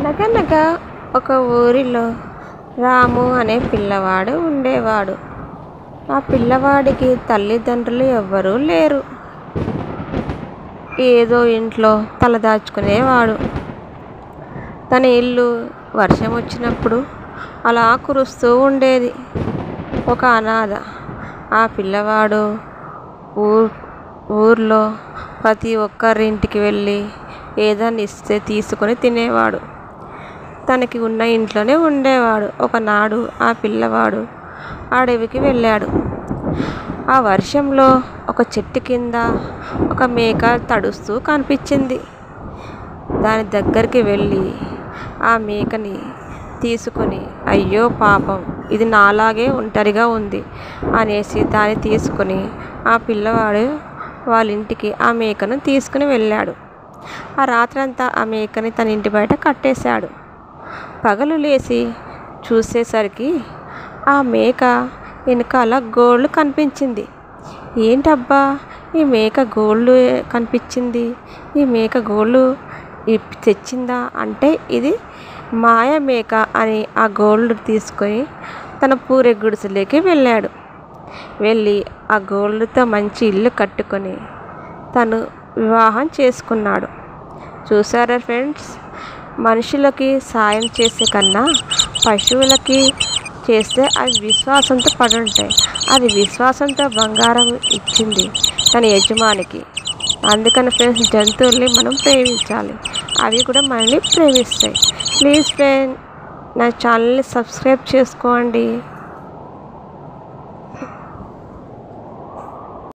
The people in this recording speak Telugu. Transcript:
అనగనగా ఒక ఊరిలో రాము అనే పిల్లవాడు ఉండేవాడు. ఆ పిల్లవాడికి తల్లిదండ్రులు ఎవ్వరూ లేరు. ఏదో ఇంట్లో తలదాచుకునేవాడు. తన ఇల్లు వర్షం వచ్చినప్పుడు అలా కురుస్తూ ఉండేది. ఒక అనాథ. ఆ పిల్లవాడు ఊర్లో ప్రతి ఒక్కరింటికి వెళ్ళి ఏదైనా ఇస్తే తీసుకొని తినేవాడు. తనకి ఉన్న ఇంట్లోనే ఉండేవాడు. ఒకనాడు ఆ పిల్లవాడు అడవికి వెళ్ళాడు. ఆ వర్షంలో ఒక చెట్టు కింద ఒక మేక తడుస్తూ కనిపించింది. దాని దగ్గరికి వెళ్ళి ఆ మేకని తీసుకొని, అయ్యో పాపం, ఇది నాలాగే ఒంటరిగా ఉంది అనేసి దాన్ని తీసుకొని ఆ పిల్లవాడు వాళ్ళ ఇంటికి ఆ మేకను తీసుకుని వెళ్ళాడు. ఆ రాత్రంతా ఆ మేకని తన ఇంటి బయట కట్టేశాడు. పగలు లేచి చూసేసరికి ఆ మేక వెనకాల గోళ్ళు కనిపించింది. ఏంటబ్బా, ఈ మేక గోళ్ళు కనిపించింది, ఈ మేక గోళ్ళు తెచ్చిందా అంటే ఇది మాయ మేక అని ఆ గోల్డ్ తీసుకొని తన పూరే గుడిసెలోకి వెళ్ళాడు. వెళ్ళి ఆ గోల్డ్తో మంచి ఇల్లు కట్టుకొని తను వివాహం చేసుకున్నాడు. చూసారా ఫ్రెండ్స్, మనుషులకి సాయం చేసే కన్నా పశువులకి చేస్తే అవి విశ్వాసంతో పడుంటాయి. అది విశ్వాసంతో బంగారం ఇచ్చింది తన యజమానికి. అందుకని ఫ్రెండ్స్, జంతువుల్ని మనం ప్రేమించాలి, అవి కూడా మనల్ని ప్రేమిస్తాయి. ప్లీజ్ ఫ్రెండ్, నా ఛానల్ని సబ్స్క్రైబ్ చేసుకోండి.